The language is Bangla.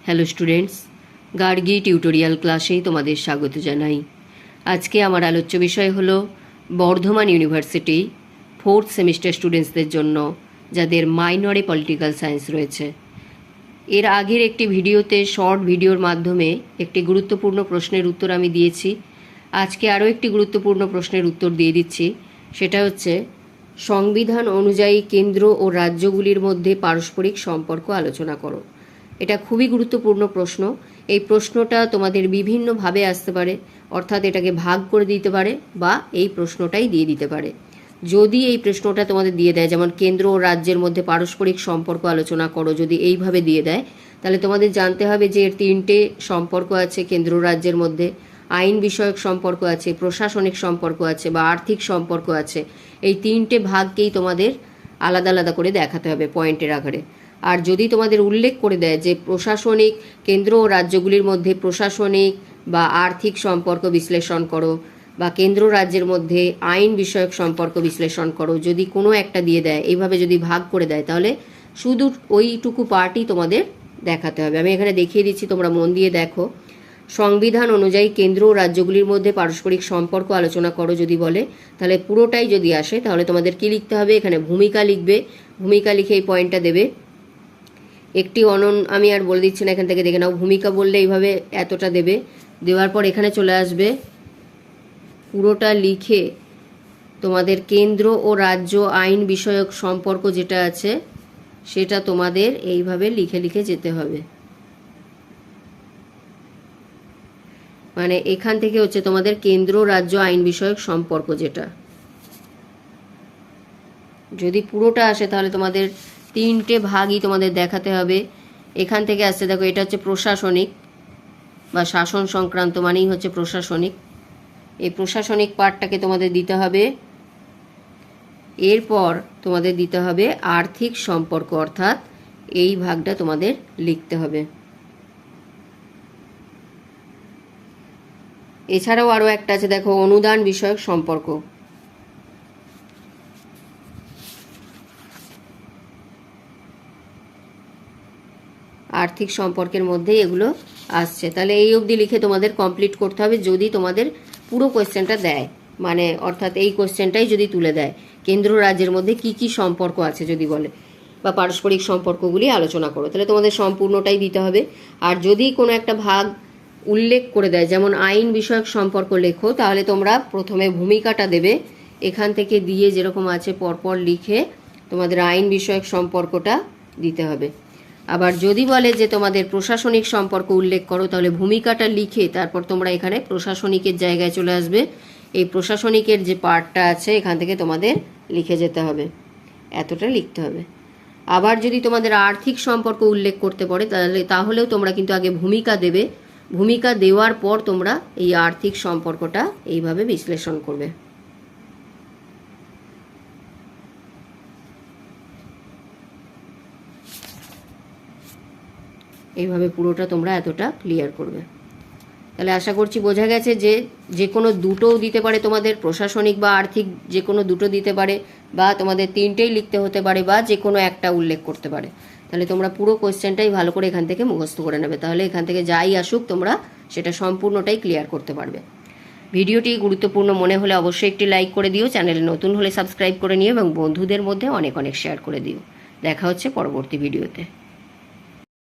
হ্যালো স্টুডেন্টস, গার্গী টিউটোরিয়াল ক্লাসেই তোমাদের স্বাগত জানাই। আজকে আমার আলোচ্য বিষয় হলো বর্ধমান ইউনিভার্সিটি 4th সেমিস্টার স্টুডেন্টসদের জন্য যাদের মাইনরে পলিটিক্যাল সায়েন্স রয়েছে। এর আগের একটি ভিডিওতে শর্ট ভিডিওর মাধ্যমে একটি গুরুত্বপূর্ণ প্রশ্নের উত্তর আমি দিয়েছি। আজকে আরও একটি গুরুত্বপূর্ণ প্রশ্নের উত্তর দিয়ে দিচ্ছি। সেটা হচ্ছে সংবিধান অনুযায়ী কেন্দ্র ও রাজ্যগুলির মধ্যে পারস্পরিক সম্পর্ক আলোচনা করো। এটা খুবই গুরুত্বপূর্ণ প্রশ্ন। এই প্রশ্নটা তোমাদের বিভিন্নভাবে আসতে পারে, অর্থাৎ এটাকে ভাগ করে দিতে পারে বা এই প্রশ্নটাই দিয়ে দিতে পারে। যদি এই প্রশ্নটা তোমাদের দিয়ে দেয়, যেমন কেন্দ্র ও রাজ্যের মধ্যে পারস্পরিক সম্পর্ক আলোচনা করো, যদি এইভাবে দিয়ে দেয়, তাহলে তোমাদের জানতে হবে যে এর তিনটে সম্পর্ক আছে কেন্দ্র রাজ্যের মধ্যে। আইন বিষয়ক সম্পর্ক আছে, প্রশাসনিক সম্পর্ক আছে বা আর্থিক সম্পর্ক আছে। এই তিনটে ভাগকেই তোমাদের আলাদা আলাদা করে দেখাতে হবে পয়েন্টের আকারে। আর যদি তোমাদের উল্লেখ করে দেয় যে প্রশাসনিক কেন্দ্র ও রাজ্যগুলির মধ্যে প্রশাসনিক বা আর্থিক সম্পর্ক বিশ্লেষণ করো বা কেন্দ্র রাজ্যের মধ্যে আইন বিষয়ক সম্পর্ক বিশ্লেষণ করো, যদি কোনো একটা দিয়ে দেয়, এইভাবে যদি ভাগ করে দেয়, তাহলে শুধু ওইটুকু পার্টই তোমাদের দেখাতে হবে। আমি এখানে দেখিয়ে দিচ্ছি, তোমরা মন দিয়ে দেখো। সংবিধান অনুযায়ী কেন্দ্র ও রাজ্যগুলির মধ্যে পারস্পরিক সম্পর্ক আলোচনা করো যদি বলে, তাহলে পুরোটাই যদি আসে তাহলে তোমাদের কি লিখতে হবে? এখানে ভূমিকা লিখবে। ভূমিকা লিখে এই পয়েন্টটা দেবে। একটি আমি আর বলে দিচ্ছি না, এখান থেকে দেখে নাও। ভূমিকা বললে এইভাবে এতটা দেবে। দেওয়ার পর এখানে চলে আসবে, পুরোটা লিখে তোমাদের কেন্দ্র ও রাজ্য আইন বিষয়ক সম্পর্ক যেটা আছে সেটা তোমাদের এইভাবে লিখে লিখে যেতে হবে। মানে এখান থেকে হচ্ছে তোমাদের কেন্দ্র রাজ্য আইন বিষয়ক সম্পর্ক যেটা, যদি পুরোটা আসে তাহলে তোমাদের তিনটে ভাগই তোমাদের দেখাতে হবে। এখান থেকে আসছে, দেখো, এটা হচ্ছে প্রশাসনিক বা শাসন সংক্রান্ত, মানেই হচ্ছে প্রশাসনিক। এই প্রশাসনিক পার্টটাকে তোমাদের দিতে হবে। এরপর তোমাদের দিতে হবে আর্থিক সম্পর্ক, অর্থাৎ এই ভাগটা তোমাদের লিখতে হবে। এছাড়াও আরও একটা আছে, দেখো, অনুদান বিষয়ক সম্পর্ক। আর্থিক সম্পর্কের মধ্যেই এগুলো আসছে। তাহলে এই অবধি লিখে তোমাদের কমপ্লিট করতে হবে। যদি তোমাদের পুরো কোয়েশ্চেনটা দেয়, মানে অর্থাৎ এই কোয়েশ্চেনটাই যদি তুলে দেয়, কেন্দ্র রাজ্যের মধ্যে কি কি সম্পর্ক আছে যদি বলে, বা পারস্পরিক সম্পর্কগুলি আলোচনা করো, তাহলে তোমাদের সম্পূর্ণটাই দিতে হবে। আর যদি কোনো একটা ভাগ উল্লেখ করে দেয়, যেমন আইন বিষয়ক সম্পর্ক লেখো, তাহলে তোমরা প্রথমে ভূমিকাটা দেবে। এখান থেকে দিয়ে যেরকম আছে পরপর লিখে তোমাদের আইন বিষয়ক সম্পর্কটা দিতে হবে। আবার যদি বলে যে তোমাদের প্রশাসনিক সম্পর্ক উল্লেখ করো, তাহলে ভূমিকাটা লিখে তারপর তোমরা এখানে প্রশাসনিকের জায়গায় চলে আসবে। এই প্রশাসনিকের যে পার্টটা আছে এখান থেকে তোমাদের লিখে যেতে হবে, এতটা লিখতে হবে। আবার যদি তোমাদের আর্থিক সম্পর্ক উল্লেখ করতে পারে তাহলেও তোমরা কিন্তু আগে ভূমিকা দেবে। ভূমিকা দেওয়ার পর তোমরা এই আর্থিক সম্পর্কটা এইভাবে বিশ্লেষণ করবে। এইভাবে পুরোটা তোমরা এতটা ক্লিয়ার করবে। তাহলে আশা করছি বোঝা গেছে যে যে কোনো দুটোও দিতে পারে তোমাদের, প্রশাসনিক বা আর্থিক যে কোনো দুটো দিতে পারে, বা তোমাদের তিনটেই লিখতে হতে পারে, বা যে কোনো একটা উল্লেখ করতে পারে। তাহলে তোমরা পুরো কোয়েশ্চেনটাই ভালো করে এখান থেকে মুখস্থ করে নেবে, তাহলে এখান থেকে যাই আসুক তোমরা সেটা সম্পূর্ণটাই ক্লিয়ার করতে পারবে। ভিডিওটি গুরুত্বপূর্ণ মনে হলে অবশ্যই একটি লাইক করে দিও, চ্যানেলে নতুন হলে সাবস্ক্রাইব করে নিও এবং বন্ধুদের মধ্যে অনেক অনেক শেয়ার করে দিও। দেখা হচ্ছে পরবর্তী ভিডিওতে।